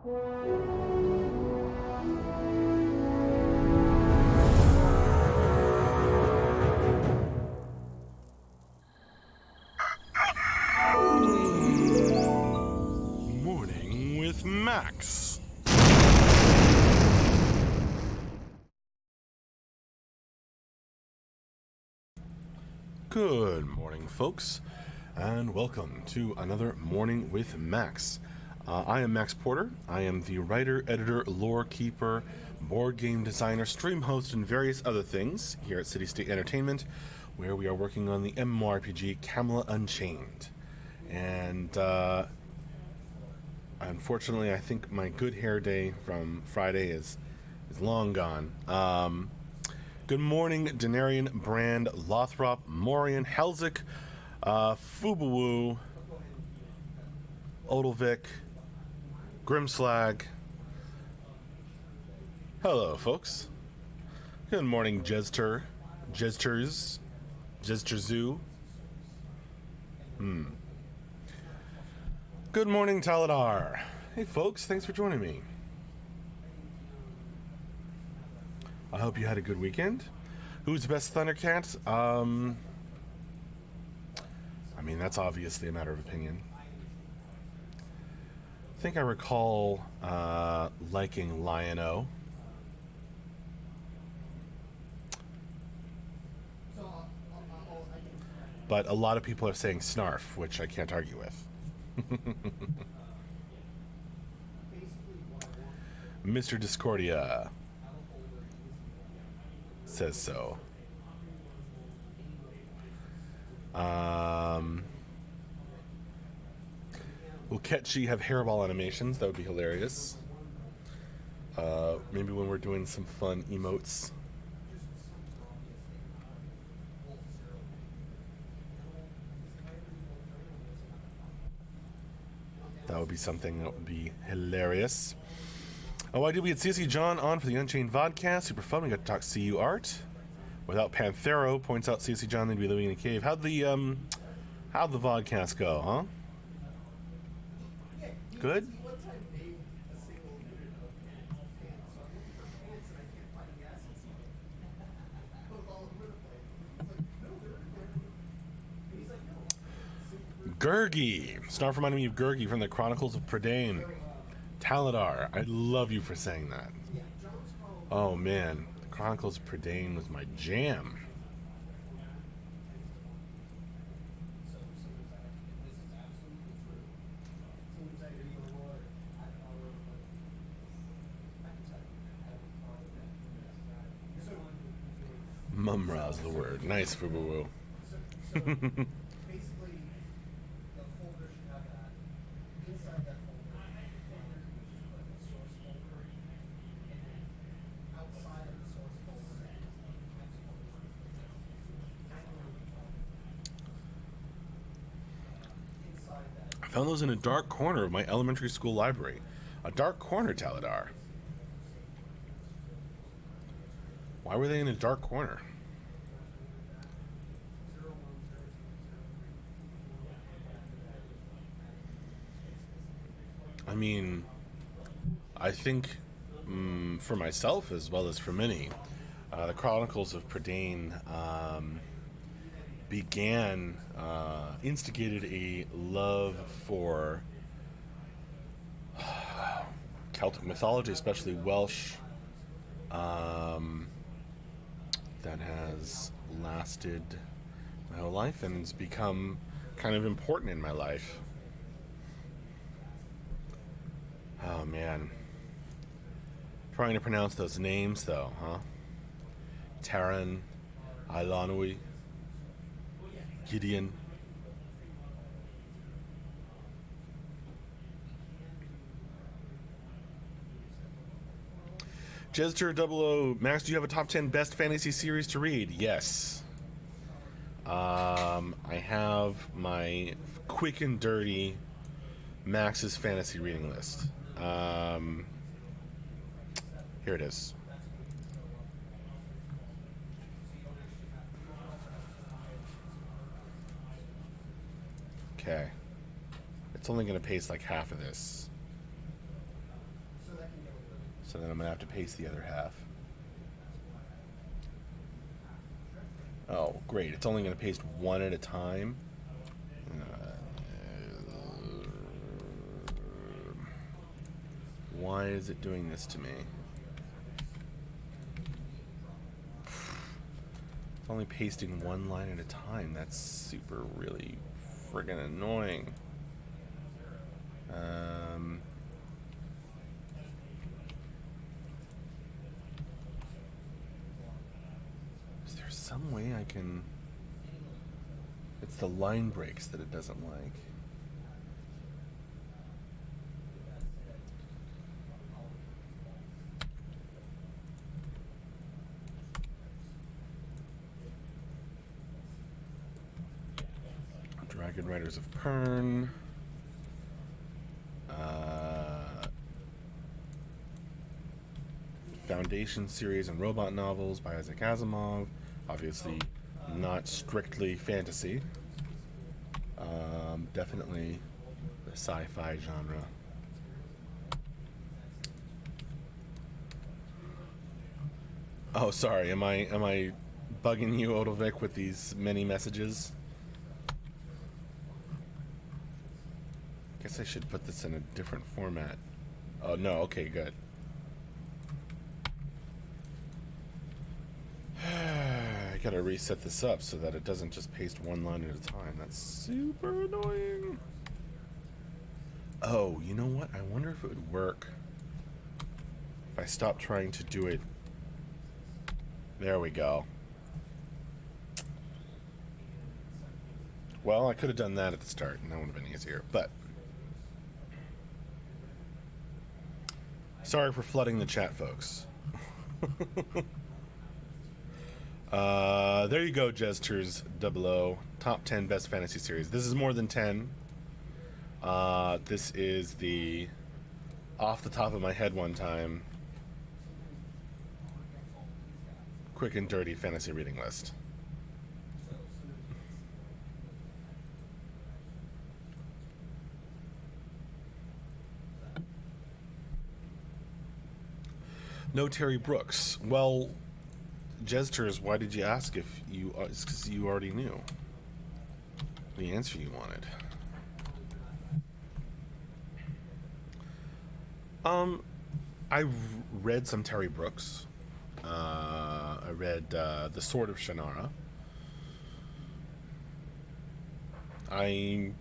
Morning with Max. Good morning, folks, and welcome to another Morning with Max. I am Max Porter. I am the writer, editor, lore keeper, board game designer, stream host, and various other things here at City State Entertainment, where we are working on the MMORPG Camelot Unchained. And unfortunately, I think my good hair day from Friday is long gone. Good morning, Denarian, Brand, Lothrop, Morian, Helzik, Fubuwu, Odalvik, Grimslag. Hello, folks. Good morning, Jezter, Jezters, Jezterzoo. Good morning, Taladar. Hey, folks, thanks for joining me. I hope you had a good weekend. Who's the best Thundercat? I mean, that's obviously a matter of opinion. I think I recall liking Lion-O. But a lot of people are saying Snarf, which I can't argue with. Mr. Discordia says so. Will Ketchi have hairball animations? That would be hilarious. Maybe when we're doing some fun emotes. That would be something that would be hilarious. Oh, I did. We had CC John on for the Unchained vodcast. Super fun. We got to talk CU art. Without Panthero, points out CC John, they'd be living in a cave. How'd the vodcast go, huh? Good? Gurgi. Snarf reminded me of Gurgi from the Chronicles of Prydain. Taladar, I love you for saying that. Oh man, the Chronicles of Prydain was my jam. Mumra's the word. Nice, Fubuwu. I found those in a dark corner of my elementary school library. A dark corner, Taladar. Why were they in a dark corner? I mean, I think for myself as well as for many, the Chronicles of Prydain instigated a love for Celtic mythology, especially Welsh, that has lasted my whole life and has become kind of important in my life. Oh man. Trying to pronounce those names though, huh? Taran, Ilanui, Gideon. Jester00, Max, do you have a top 10 best fantasy series to read? Yes. I have my quick and dirty Max's fantasy reading list. Here it is. Okay. It's only going to paste like half of this. So then I'm going to have to paste the other half. Oh, great. It's only going to paste one at a time. Why is it doing this to me? It's only pasting one line at a time. That's super really friggin' annoying. Is there some way I can... It's the line breaks that it doesn't like. Dragon Riders of Pern. Foundation series and robot novels by Isaac Asimov. Obviously, not strictly fantasy. Definitely the sci-fi genre. Oh, sorry. Am I bugging you, Odovic, with these many messages? Guess I should put this in a different format. Oh no. Okay, good. I gotta reset this up so that it doesn't just paste one line at a time. That's super annoying. Oh, you know what? I wonder if it would work if I stop trying to do it. There we go. Well, I could have done that at the start, and that would have been easier, but... Sorry for flooding the chat, folks. There you go, Jesters 00. Top 10 best fantasy series. This is more than 10. This is the off the top of my head one time quick and dirty fantasy reading list. No Terry Brooks. Well, Jesters, why did you ask if you... It's because you already knew the answer you wanted. I read some Terry Brooks. I read The Sword of Shannara. I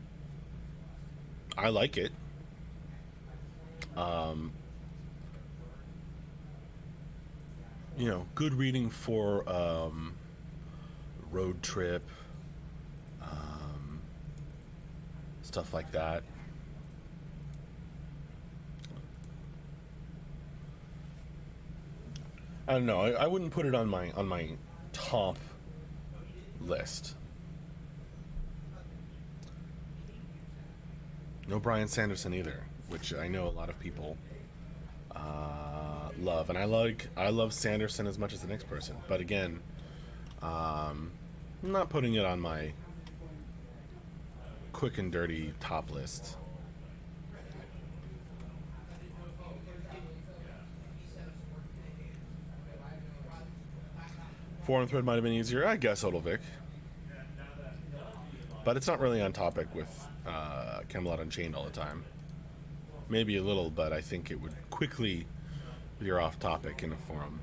like it. You know, good reading for road trip, stuff like that. I don't know. I wouldn't put it on my top list. No Brian Sanderson either, which I know a lot of people love, and I love Sanderson as much as the next person. But again, I'm not putting it on my quick and dirty top list. Foreign Thread might have been easier, I guess, Odovic. But it's not really on topic with Camelot Unchained all the time. Maybe a little, but I think it would quickly veer off topic in a forum.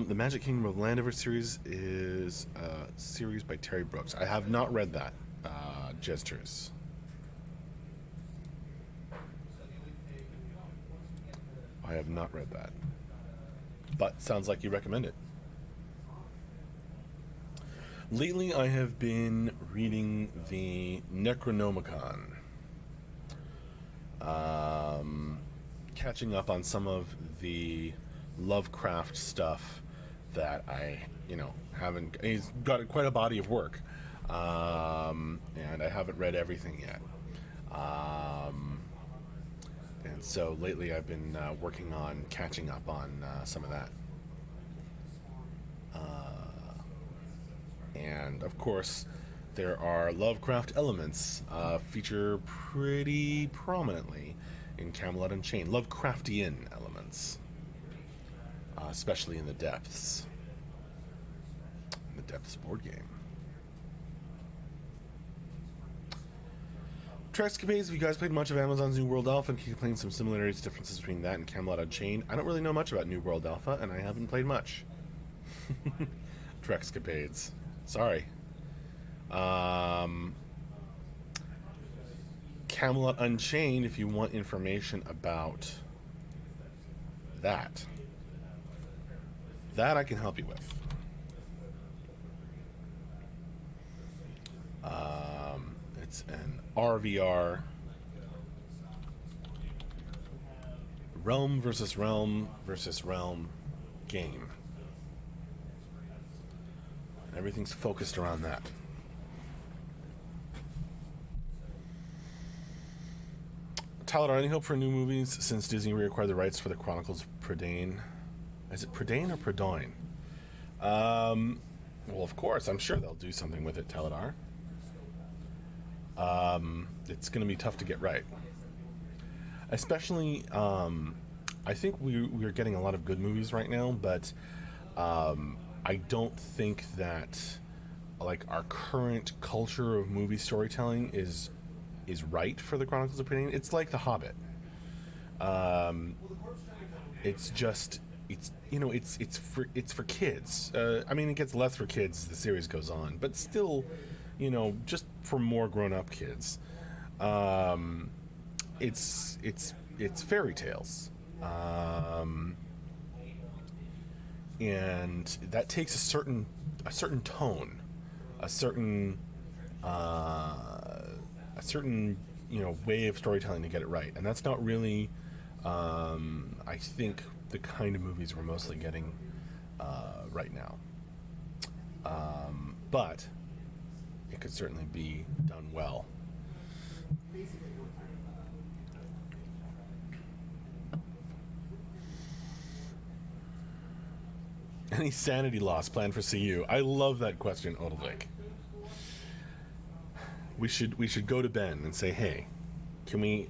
The Magic Kingdom of Landover series is a series by Terry Brooks. I have not read that, Jesters. I have not read that. But sounds like you recommend it. Lately, I have been reading the Necronomicon. Catching up on some of the Lovecraft stuff that I, haven't... He's got quite a body of work. And I haven't read everything yet. And so lately I've been working on catching up on some of that. And of course, there are Lovecraft elements feature pretty prominently in Camelot Unchained. Lovecraftian elements, especially in the Depths. In the Depths board game. Trexcapades, have you guys played much of Amazon's New World Alpha? And can you explain some similarities, differences between that and Camelot Unchained? I don't really know much about New World Alpha, and I haven't played much. Trexcapades. Sorry. Camelot Unchained, if you want information about that I can help you with. It's an RVR realm versus realm versus realm game. And everything's focused around that. Tyler, any hope for new movies since Disney reacquired the rights for the Chronicles of Prydain? Is it Prydain or Prydain? Well, of course, I'm sure they'll do something with it, Teledar. It's going to be tough to get right. Especially, I think we're getting a lot of good movies right now, but I don't think that like our current culture of movie storytelling is right for the Chronicles of Prydain. It's like The Hobbit. It's just it's for kids. I mean, it gets less for kids as the series goes on, but still, just for more grown-up kids. It's fairy tales, and that takes a certain tone, a certain way of storytelling to get it right, and that's not really, I think, the kind of movies we're mostly getting right now. But it could certainly be done well. Any sanity loss planned for CU? I love that question, Odilvik. We should go to Ben and say, hey, can we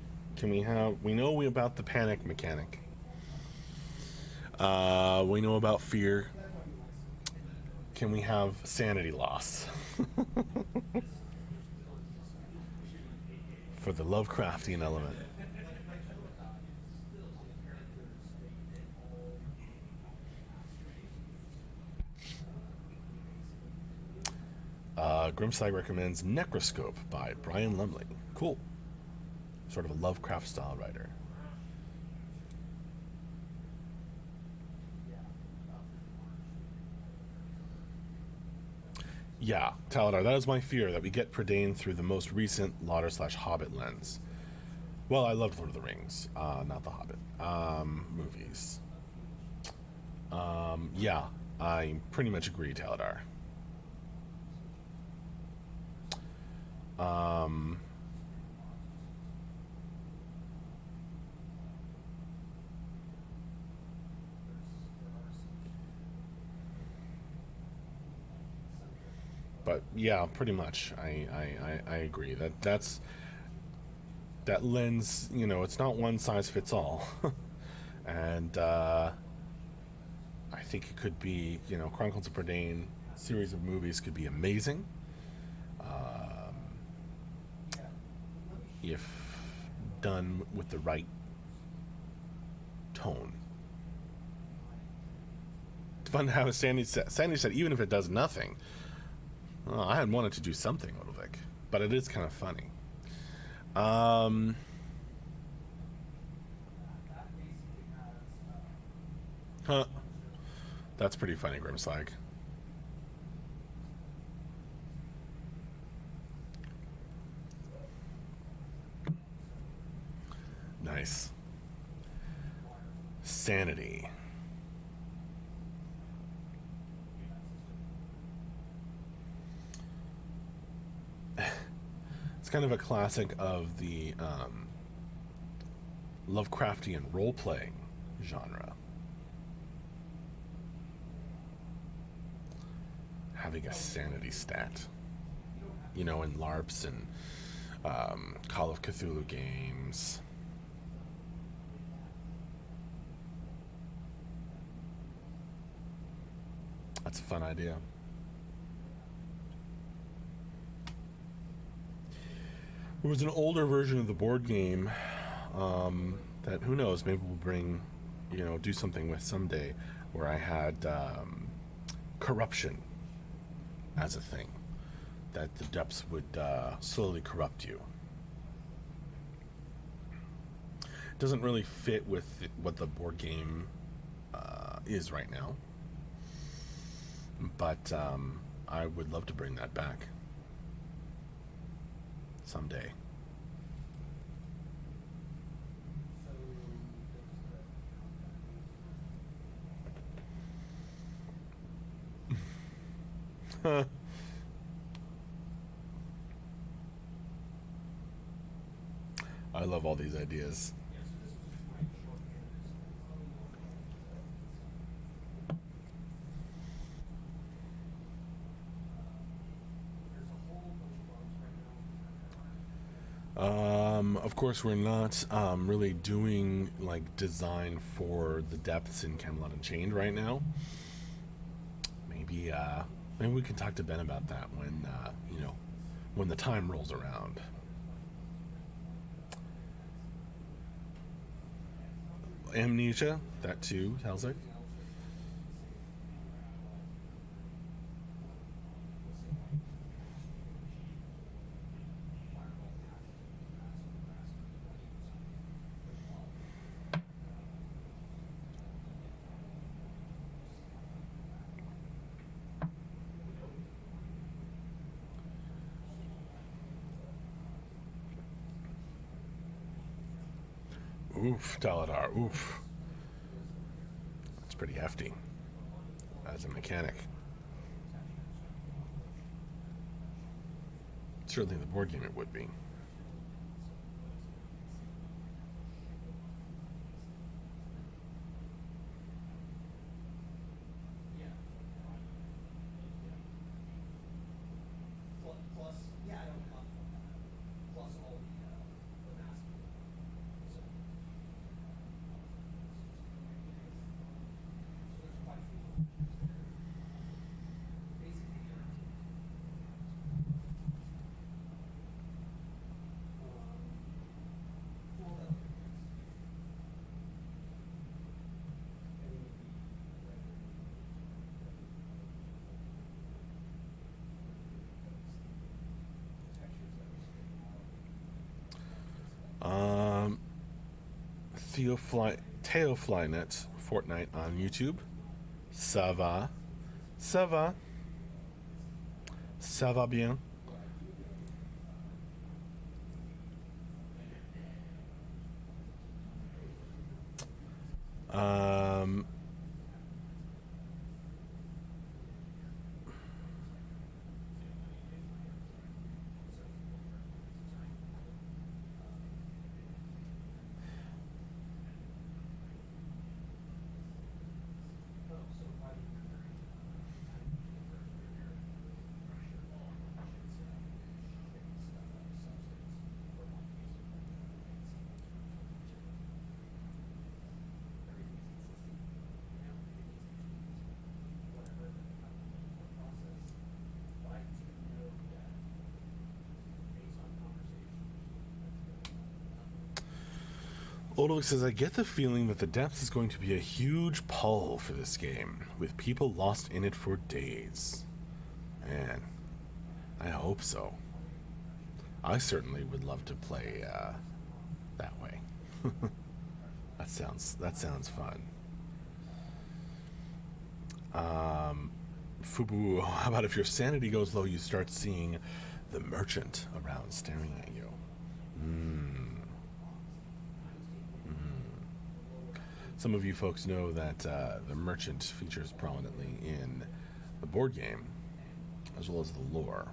have, we know about the panic mechanic. We know about fear. Can we have sanity loss? For the Lovecraftian element. Grimslag recommends Necroscope by Brian Lumley. Cool. Sort of a Lovecraft style writer. Yeah, Taladar, that is my fear, that we get Prydain through the most recent Lauder/Hobbit lens. Well, I loved Lord of the Rings, not the Hobbit movies. Yeah, I pretty much agree, Taladar. But yeah, pretty much, I agree that lens. It's not one size fits all, and I think it could be. Chronicles of Prydain series of movies could be amazing. If done with the right tone. It's fun to have a Sandy said, even if it does nothing. Oh, I had wanted to do something, Odilvik, but it is kind of funny. Huh. That's pretty funny, Grimslag. Nice. Sanity. It's kind of a classic of the Lovecraftian role-playing genre. Having a sanity stat, in LARPs and Call of Cthulhu games. That's a fun idea. There was an older version of the board game that, who knows, maybe we'll bring, do something with someday, where I had corruption as a thing, that the depths would slowly corrupt you. It doesn't really fit with what the board game is right now, but I would love to bring that back someday. I love all these ideas. Of course, we're not really doing like design for the depths in Camelot Unchained right now. Maybe we can talk to Ben about that when the time rolls around. Amnesia, that too, Halsey. Oof, Daladar, oof. That's pretty hefty as a mechanic. Certainly in the board game it would be. Teoflynet Fortnite on YouTube. Ça va. Ça va. Ça va bien. Odolix says, I get the feeling that the depths is going to be a huge pull for this game, with people lost in it for days. Man, I hope so. I certainly would love to play that way. That sounds fun. Fubu, how about if your sanity goes low, you start seeing the merchant around staring at you? Some of you folks know that the merchant features prominently in the board game, as well as the lore.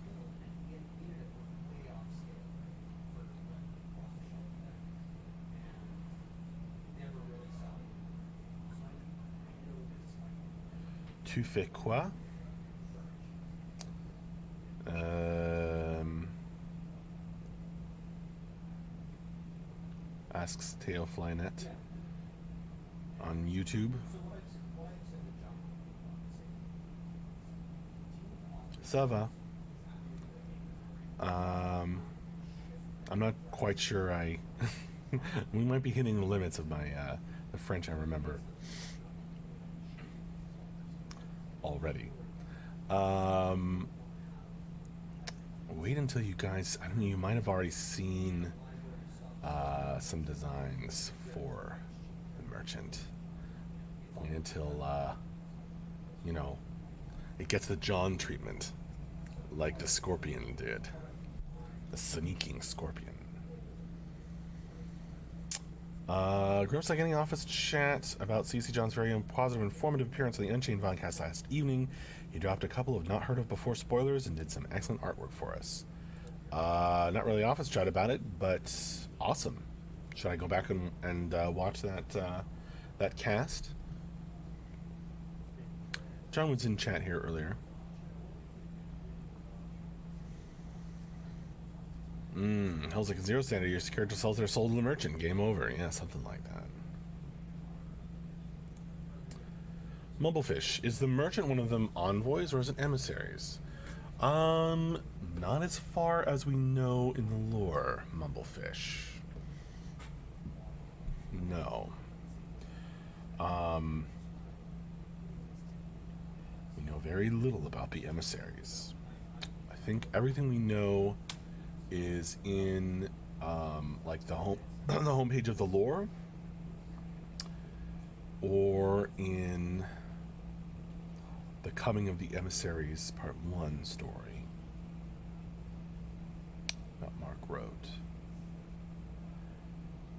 Tu fais quoi? Asks Teoflynet on YouTube. Ça va. I'm not quite sure we might be hitting the limits of my the French I remember already. Wait until you guys, I don't know, you might have already seen some designs for the merchant. Wait until, it gets the John treatment, like the Scorpion did. The sneaking Scorpion. Grim's like any office chat about CC John's very positive, informative appearance on the Unchained podcast last evening. He dropped a couple of not heard of before spoilers and did some excellent artwork for us. Not really office chat about it, but awesome. Should I go back and watch that cast? John was in chat here earlier. Hell's like a zero standard. Your character sells their soul to the merchant. Game over. Yeah, something like that. Mumblefish. Is the merchant one of them envoys or is it emissaries? Not as far as we know in the lore, Mumblefish. No. We know very little about the emissaries. I think everything we know is in like the homepage of the lore, or in the Coming of the Emissaries Part 1 story that Mark wrote.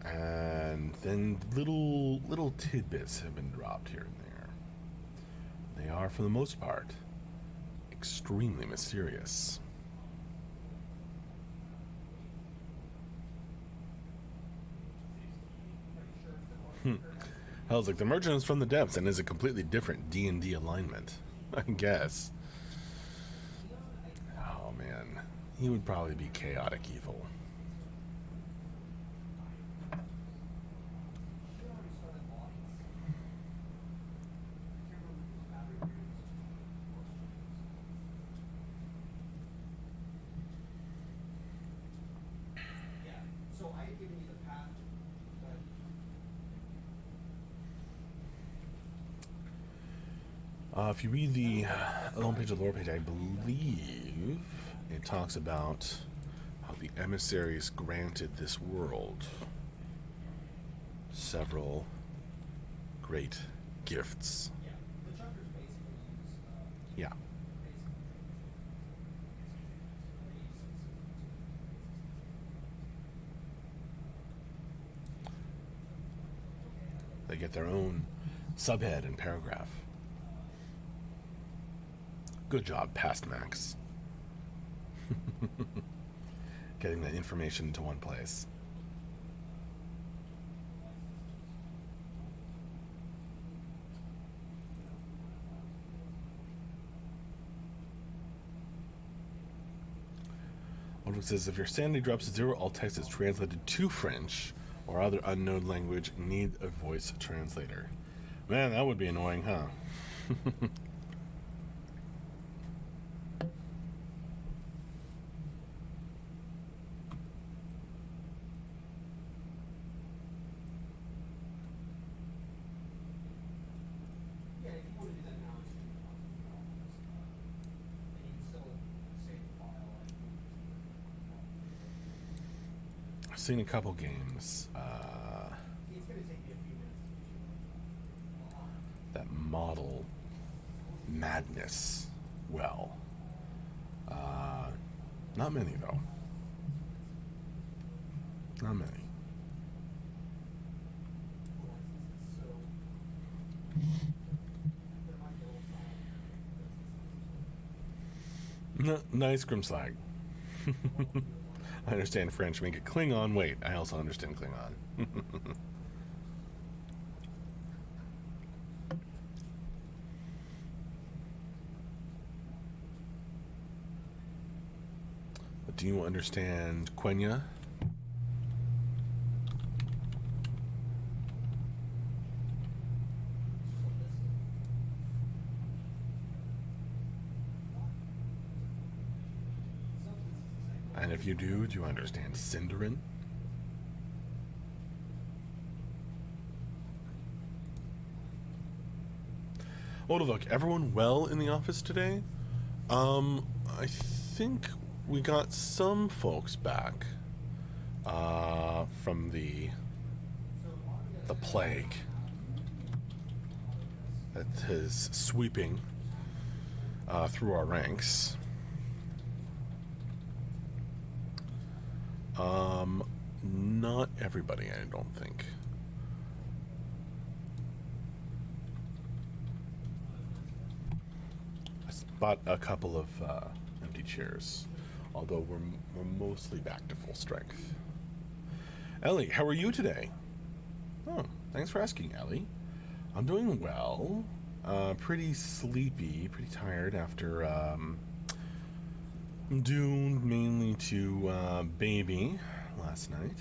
And then little tidbits have been dropped here and there. They are, for the most part, extremely mysterious. Hell's like the merchant is from the depths and is a completely different D&D alignment, I guess. Oh man, he would probably be chaotic evil. If you read the homepage of the lore page, I believe it talks about how the emissaries granted this world several great gifts. Yeah. They get their own subhead and paragraph. Good job, past Max. Getting that information into one place. One says, if your sanity drops to 0, all text is translated to French or other unknown language. Need a voice translator. Man, that would be annoying, huh? Seen a couple games that model madness well. Not many though. Not many. Nice, Grimslag. I understand French. Make it Klingon. Wait, I also understand Klingon. Do you understand Quenya? And if you do you understand Cinderin? Oh, look, everyone well in the office today? I think we got some folks back from the plague that is sweeping through our ranks. Not everybody, I don't think. I spot a couple of empty chairs, although we're mostly back to full strength. Ellie, how are you today? Oh, thanks for asking, Ellie. I'm doing well. Pretty sleepy, pretty tired after due mainly to baby last night.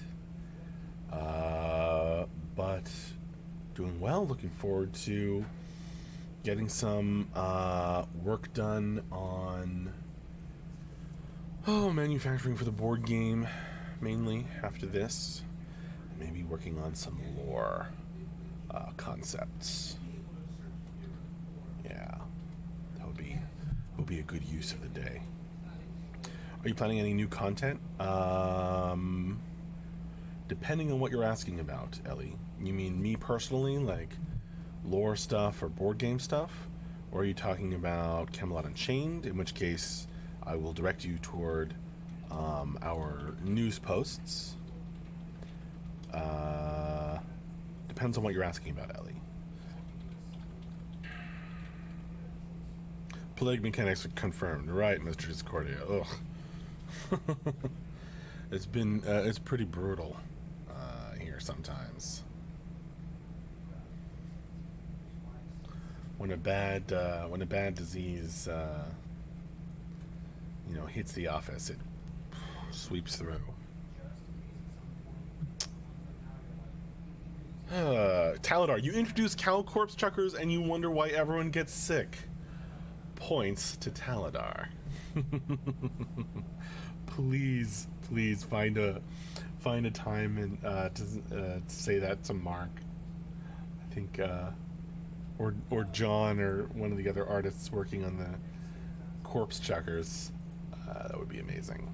But doing well, looking forward to getting some work done on manufacturing for the board game, mainly after this. Maybe working on some lore concepts. Yeah, that would be a good use of the day. Are you planning any new content? Depending on what you're asking about, Ellie. You mean me personally, like lore stuff or board game stuff? Or are you talking about Camelot Unchained, in which case I will direct you toward our news posts? Depends on what you're asking about, Ellie. Plague mechanics are confirmed. Right, Mr. Discordia. Ugh. It's pretty brutal here sometimes. When a bad disease hits the office, it sweeps through. Taladar, you introduce cow corpse chuckers and you wonder why everyone gets sick. Points to Taladar. Please find a time and to say that to Mark. I think or John or one of the other artists working on the corpse checkers. That would be amazing.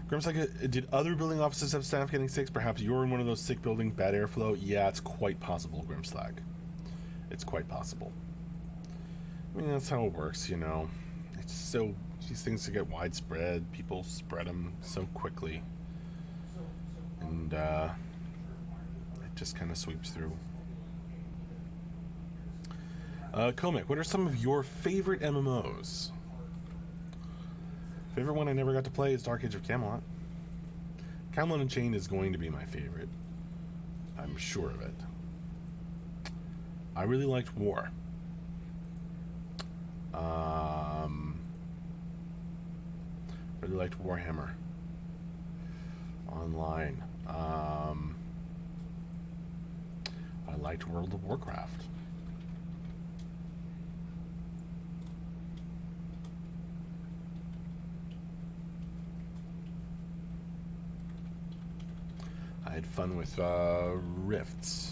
Grimslag, did other building offices have staff getting sick? Perhaps you're in one of those sick buildings, bad airflow? Yeah, it's quite possible, Grimslag. It's quite possible. I mean, that's how it works, you know. It's so, these things get widespread. People spread them so quickly. And it just kind of sweeps through. Comic, what are some of your favorite MMOs? Favorite one I never got to play is Dark Age of Camelot. Camelot Unchained is going to be my favorite. I'm sure of it. I really liked War. Really liked Warhammer Online. I liked World of Warcraft. I had fun with Rifts.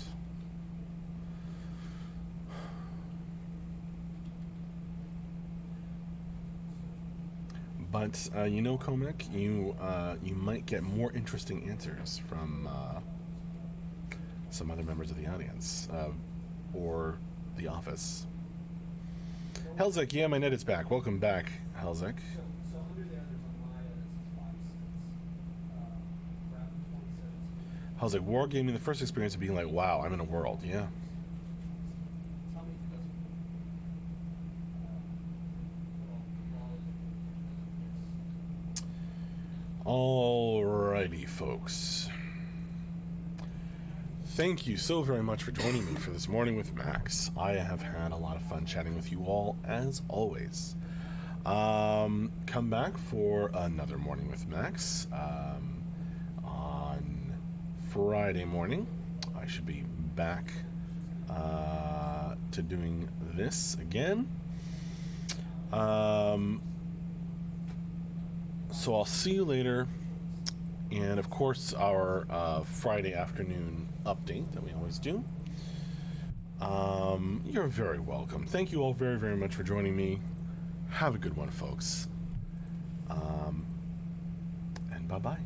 But Comic, you might get more interesting answers from some other members of the audience or the office. Helzik, yeah, my net is back. Welcome back, Helzik. Helzik, wargaming, the first experience of being like, wow, I'm in a world, yeah. Alrighty, folks. Thank you so very much for joining me for this morning with Max. I have had a lot of fun chatting with you all, as always. Come back for another Morning with Max on Friday morning. I should be back to doing this again. So I'll see you later. And of course, our Friday afternoon update that we always do. You're very welcome. Thank you all very, very much for joining me. Have a good one, folks. And bye-bye.